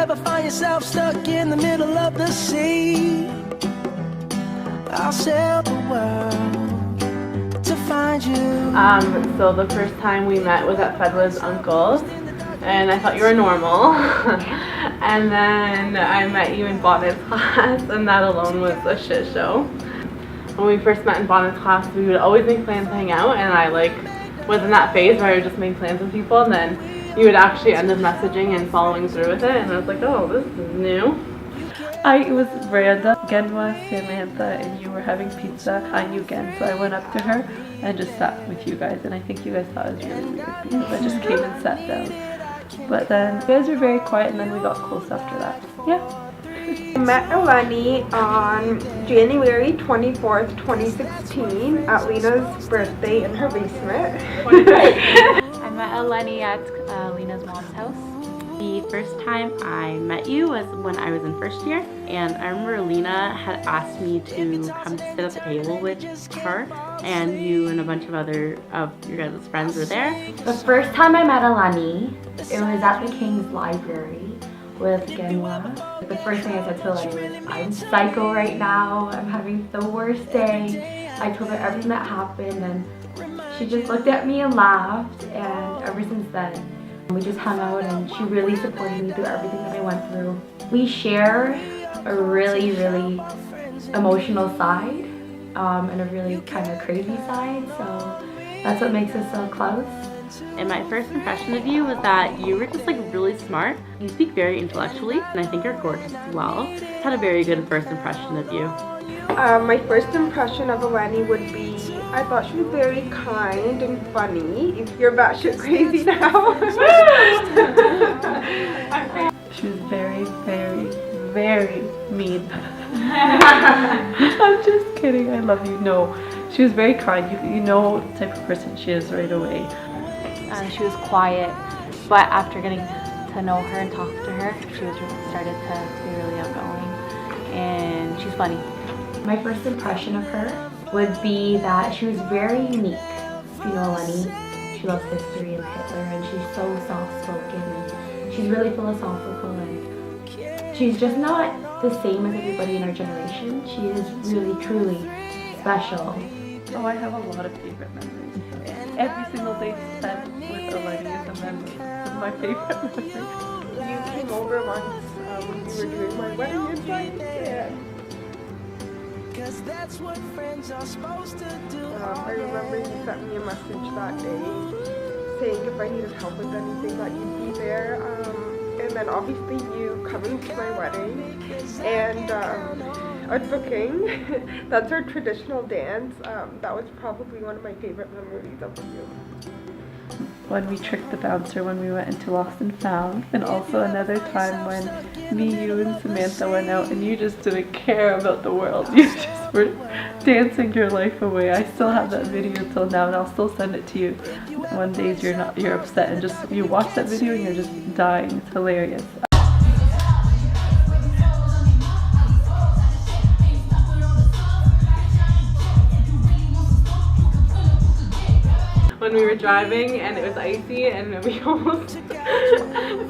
ever find yourself stuck in the middle of the sea, I'll sail the world to find you. So the first time we met was at Fedwa's uncle's, and I thought you were normal. And then I met you in botany class, and that alone was a shit show. When we first met in botany class, we would always make plans to hang out, and I was in that phase where I would just make plans with people, and then you would actually end up messaging and following through with it, and I was like, oh, this is new. It was random. Gen was Samantha and you were having pizza. I knew Gen, so I went up to her and just sat with you guys, and I think you guys thought it was really weird because I just came and sat down. But then you guys were very quiet, and then we got close after that. Yeah. I met Eleni on January 24th, 2016 at Lena's birthday in her basement. I met Eleni at Lena's mom's house. The first time I met you was when I was in first year, and I remember Lena had asked me to come sit at the table with her, and you and a bunch of other of your guys' friends were there. The first time I met Eleni, it was at the King's Library with Genwa. The first thing I said to Eleni was, I'm psycho right now, I'm having the worst day. I told her everything that happened, and she just looked at me and laughed, and ever since then, we just hung out, and she really supported me through everything that I went through. We share a really, really emotional side and a really kind of crazy side, so that's what makes us so close. And my first impression of you was that you were just really smart. You speak very intellectually, and I think you're gorgeous as well. Had a very good first impression of you. My first impression of Eleni would be, I thought she was very kind and funny. You're batshit crazy now. She was very, very, very mean. I'm just kidding. I love you. No, she was very kind. You know the type of person she is right away. She was quiet, but after getting to know her and talk to her, she started to be really outgoing, and she's funny. My first impression of her would be that she was very unique. You know Eleni, she loves history and Hitler, and she's so soft-spoken, and she's really philosophical, and she's just not the same as everybody in our generation. She is really, truly special. Oh, I have a lot of favorite memories. Every single day spent with Eleni is a memory. It's my favorite memory. You came over once when we were doing my wedding invite, and I remember you sent me a message that day saying if I needed help with anything that you'd be there. And then obviously you coming to my wedding, and at booking, that's our traditional dance. That was probably one of my favorite memories of you. When we tricked the bouncer when we went into Lost and Found, and also another time when me, you, and Samantha went out and you just didn't care about the world. You just were dancing your life away. I still have that video till now, and I'll still send it to you. One day you're upset and just you watch that video and you're just dying. It's hilarious. When we were driving and it was icy and we almost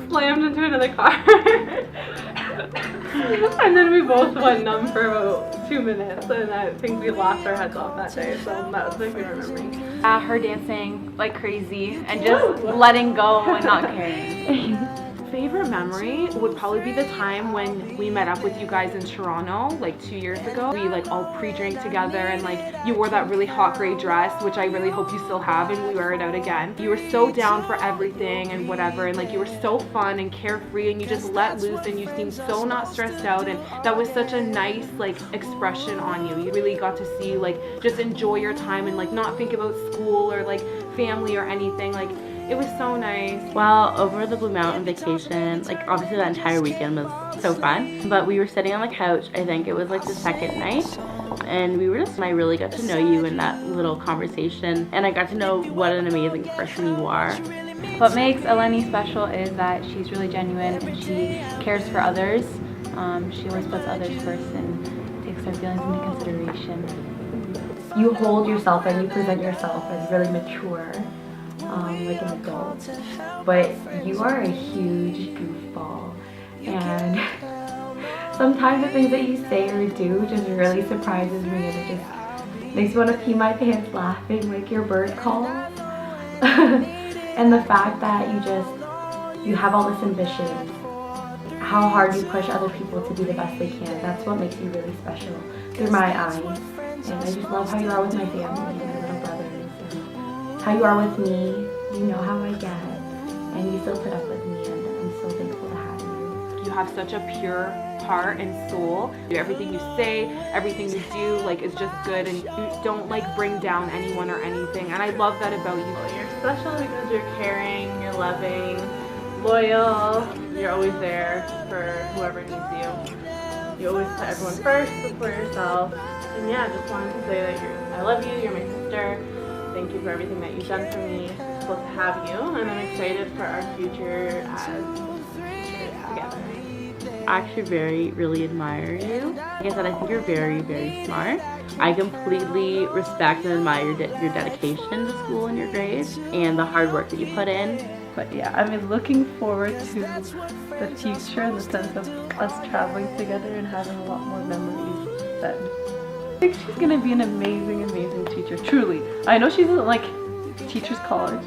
slammed into another car. And then we both went numb for about 2 minutes, and I think we laughed our heads off that day, so that was my favorite memory. Her dancing like crazy and just letting go and not caring. Favorite memory would probably be the time when we met up with you guys in Toronto like 2 years ago. We all pre-drank together, and you wore that really hot gray dress, which I really hope you still have, and we wear it out again. You were so down for everything and whatever, and you were so fun and carefree, and you just let loose, and you seemed so not stressed out, and that was such a nice expression on you. You really got to see just enjoy your time and not think about school or family or anything. It was so nice. Well, over the Blue Mountain vacation, obviously that entire weekend was so fun, but we were sitting on the couch, I think it was the second night, and I really got to know you in that little conversation, and I got to know what an amazing person you are. What makes Eleni special is that she's really genuine and she cares for others. She always puts others first and takes their feelings into consideration. You hold yourself and you present yourself as really mature. Like an adult, but you are a huge goofball, And sometimes the things that you say or do just really surprises me, and it just makes me want to pee my pants laughing, like your bird calls. And the fact that you have all this ambition, how hard you push other people to be the best they can, that's what makes you really special through my eyes. And I just love how you are with my family and my little brothers, and how you are with me. You know how I get, and you still put up with me, and I'm so thankful to have you. You have such a pure heart and soul. Everything you say, everything you do, like, is just good, and you don't like bring down anyone or anything. And I love that about you. You're special because you're caring, you're loving, loyal, you're always there for whoever needs you. You always put everyone first before yourself. And yeah, just wanted to say that I love you, you're my sister. Thank you for everything that you've done for me. It's supposed to have you, and I'm excited for our future as together. I actually really admire you. Like I said, I think you're very smart. I completely respect and admire your dedication to school and your grades and the hard work that you put in. But yeah, I mean, looking forward to the future in the sense of us traveling together and having a lot more memories then. I think she's gonna be an amazing teacher, truly. I know she doesn't like teachers college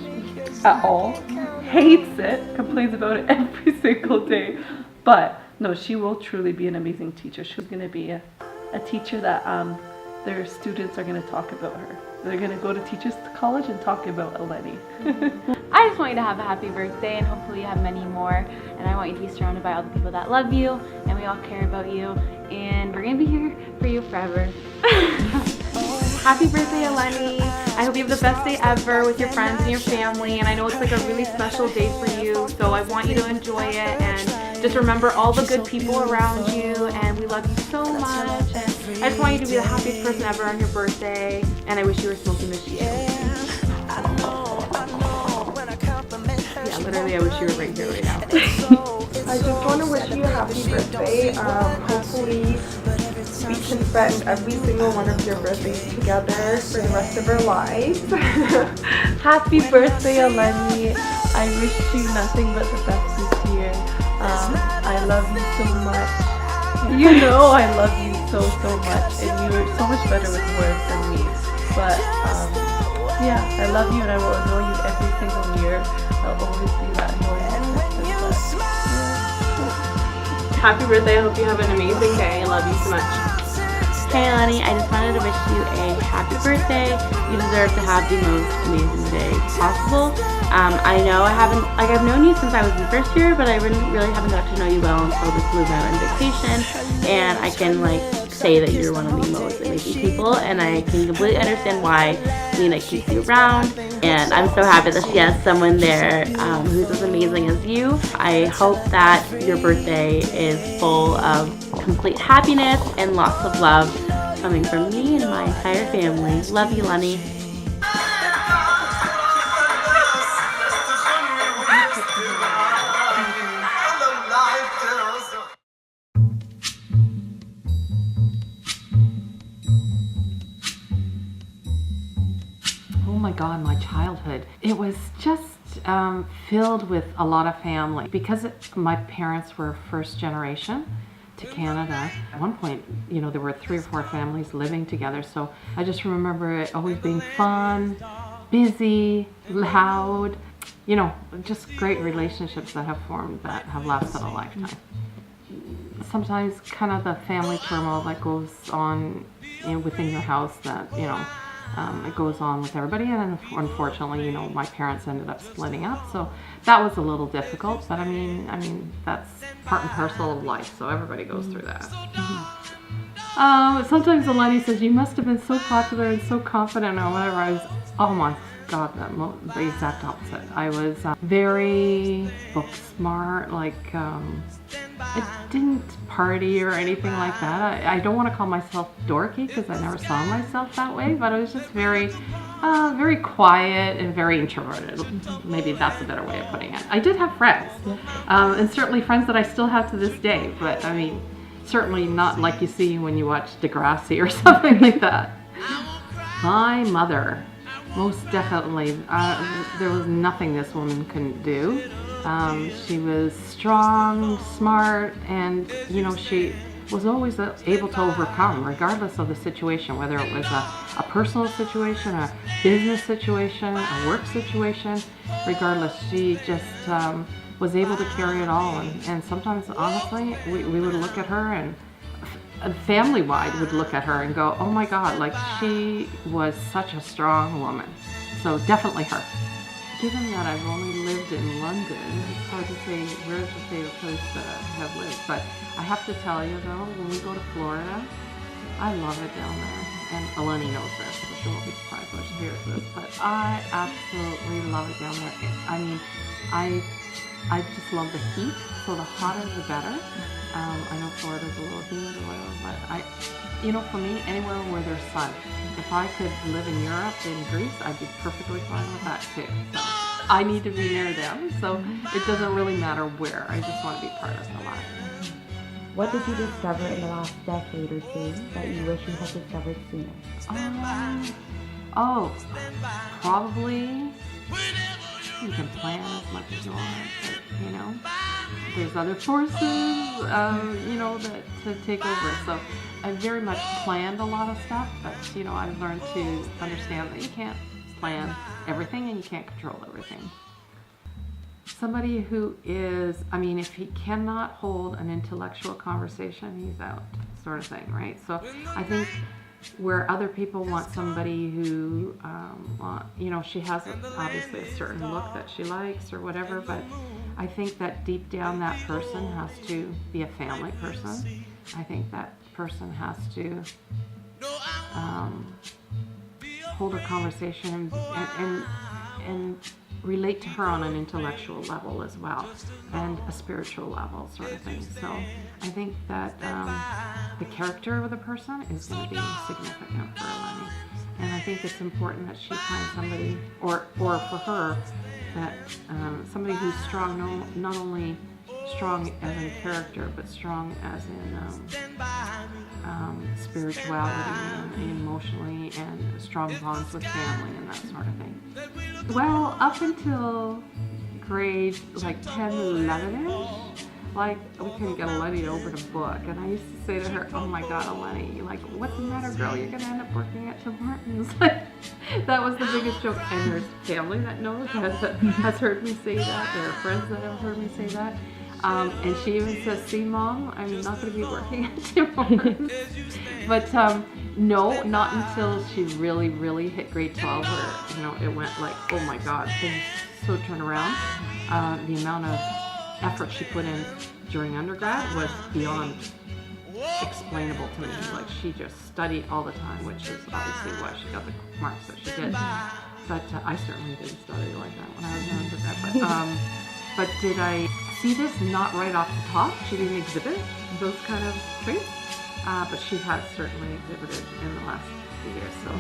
at all, hates it, complains about it every single day, but no, she will truly be an amazing teacher. She's gonna be a teacher that their students are gonna talk about her. They're gonna go to teachers college and talk about Eleni. I just want you to have a happy birthday, and hopefully you have many more. And I want you to be surrounded by all the people that love you, and we all care about you, and we're gonna be here for you forever. Happy birthday, Eleni. I hope you have the best day ever with your friends and your family, and I know it's like a really special day for you, so I want you to enjoy it, and just remember all the good people around you, and we love you so much, and I just want you to be the happiest person ever on your birthday, and I wish you were smoking the shit. Yeah, literally, I wish you were right here right now. I just want to wish you a happy birthday. Hopefully we can spend every single one of your birthdays together for the rest of our lives. Happy birthday, Eleni. I wish you nothing but the best this year. I love you so much. You know I love you so much, and you are so much better with words than me. But yeah, I love you, and I will annoy you every single year. I'll always be that annoying person. Happy birthday. I hope you have an amazing day. I love you so much. Hey Eleni, I just wanted to wish you a happy birthday. You deserve to have the most amazing day possible. I know I've known you since I was in first year, but I really haven't got to know you well until this Blue Mountain vacation. And I can say that you're one of the most amazing people, and I can completely understand why Lena keeps you around. And I'm so happy that she has someone there who's as amazing as you. I hope that your birthday is full of complete happiness and lots of love coming from me and my entire family. Love you, Eleni. Oh my God, my childhood. It was just filled with a lot of family. Because my parents were first generation to Canada, at one point, there were 3 or 4 families living together. So I just remember it always being fun, busy, loud, just great relationships that have formed that have lasted a lifetime. Sometimes kind of the family turmoil that goes on within your house that, it goes on with everybody, and unfortunately, my parents ended up splitting up, so that was a little difficult, but I mean that's part and parcel of life, so everybody goes through that. Sometimes Eleni says, you must have been so popular and so confident or whatever. I was, oh my God, the exact opposite. I was very book smart, I didn't party or anything like that. I don't want to call myself dorky because I never saw myself that way, but I was just very quiet and very introverted. Maybe that's a better way of putting it. I did have friends, and certainly friends that I still have to this day, but certainly not like you see when you watch Degrassi or something like that. My mother, most definitely, there was nothing this woman couldn't do. She was strong, smart, and you know, she was always able to overcome, regardless of the situation, whether it was a personal situation, a business situation, a work situation. Regardless, she just was able to carry it all. And sometimes, honestly, we would look at her, and family-wide would look at her and go, oh my God, like she was such a strong woman. So definitely her. Given that I've only lived in London, it's hard to say where's the favorite place that I have lived. But I have to tell you though, when we go to Florida, I love it down there. And Eleni knows this, so she won't be surprised when she hears this. But I absolutely love it down there. I mean, I just love the heat, so the hotter the better. I know Florida's a little humid or whatever, but you know, for me, anywhere where there's sun. If I could live in Europe, in Greece, I'd be perfectly fine with that too. So I need to be near them, so it doesn't really matter where. I just want to be part of the life. What did you discover in the last decade or two that you wish you had discovered sooner? Probably you can plan as much as you want, but you know, there's other forces, you know, that to take over. So I very much planned a lot of stuff, but you know, I've learned to understand that you can't plan everything and you can't control everything. Somebody who is, I mean, if he cannot hold an intellectual conversation, he's out, sort of thing, right? So I think where other people want somebody who, you know, she has obviously a certain look that she likes or whatever, but I think that deep down that person has to be a family person. I think that person has to hold a conversation and relate to her on an intellectual level as well, and a spiritual level, sort of thing. So I think that the character of the person is going to be significant for Eleni. And I think it's important that she finds somebody, or for her, that somebody who's strong, not only strong as in character, but strong as in spirituality and emotionally, and strong bonds with family and that sort of thing. Well, up until grade like 10, 11-ish, like we couldn't get Eleni to open a book, and I used to say to her, oh my God, Eleni, like, what's the matter, girl? You're gonna end up working at Tim Hortons. Like, that was the biggest joke. And there's family that knows, has heard me say that. There are friends that have heard me say that. And she even says, see, Mom, I'm not going to be working at Tim Hortons. But no, not until she really, really hit grade 12 where, you know, it went like, oh my God, things so turned around. The amount of effort she put in during undergrad was beyond explainable to me. Like, she just studied all the time, which is obviously why she got the marks that she did. But I certainly didn't study like that when I was in undergrad. But did I see this? Not right off the top. She didn't exhibit those kind of traits, but she has certainly exhibited in the last few years. So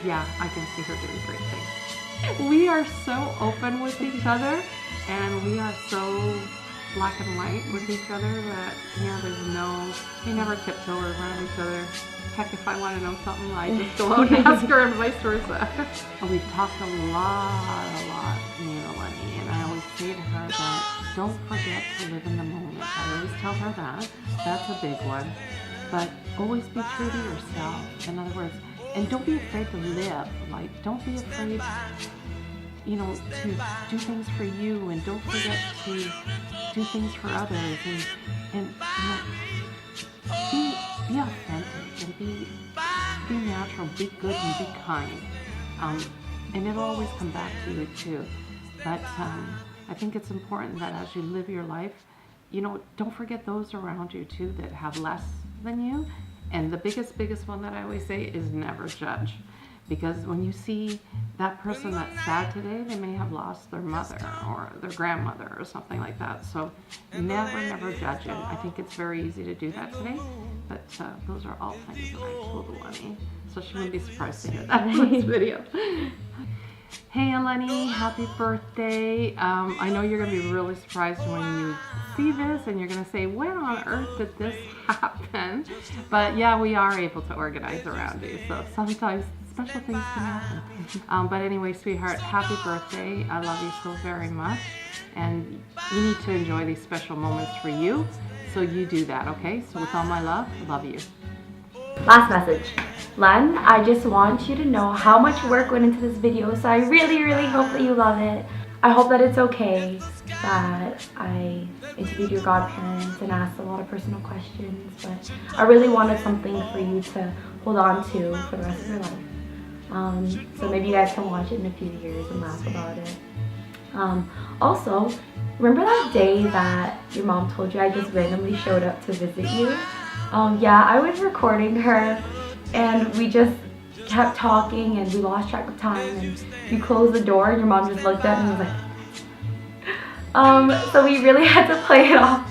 yeah, I can see her doing great things. We are so open with each other, and we are so black and white with each other that, yeah, we never tiptoe around each other. Heck, if I want to know something, I just go out and ask her, and vice versa. We've talked a lot, me and Eleni, and I always say to her that don't forget to live in the moment. I always tell her that. That's a big one. But always be true to yourself. In other words, and don't be afraid to live. Like, don't be afraid, you know, to do things for you, and don't forget to do things for others, and you know, be authentic, and be natural, be good, and be kind. And it'll always come back to you too. But I think it's important that as you live your life, you know, don't forget those around you too that have less than you. And the biggest one that I always say is never judge. Because when you see that person that's sad today, they may have lost their mother or their grandmother or something like that. So never judge it. I think it's very easy to do that today, but those are all things that I told Eleni. So she wouldn't be surprised to hear that in this video. Hey Eleni, happy birthday. I know you're going to be really surprised when you see this, and you're going to say, when on earth did this happen? But yeah, we are able to organize around you. So sometimes special things can happen. But anyway, sweetheart, happy birthday. I love you so very much. and you need to enjoy these special moments for you. So you do that, okay? So with all my love you. Last message. Len, I just want you to know how much work went into this video, so I really, really hope that you love it. I hope that it's okay that I interviewed your godparents and asked a lot of personal questions, but I really wanted something for you to hold on to for the rest of your life. So maybe you guys can watch it in a few years and laugh about it. Also, remember that day that your mom told you I just randomly showed up to visit you? Yeah, I was recording her and we just kept talking and we lost track of time, and you closed the door and your mom just looked at me and was like, so we really had to play it off.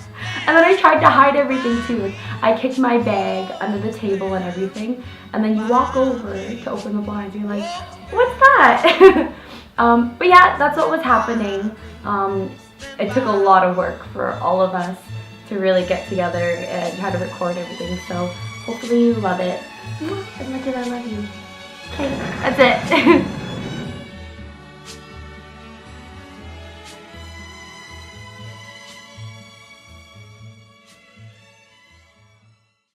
And then I tried to hide everything too. Like, I kicked my bag under the table and everything, and then you walk over to open the blinds and you're like, what's that? But yeah, that's what was happening. It took a lot of work for all of us to really get together and try to record everything, so hopefully you love it as much as I love you. Okay, that's it.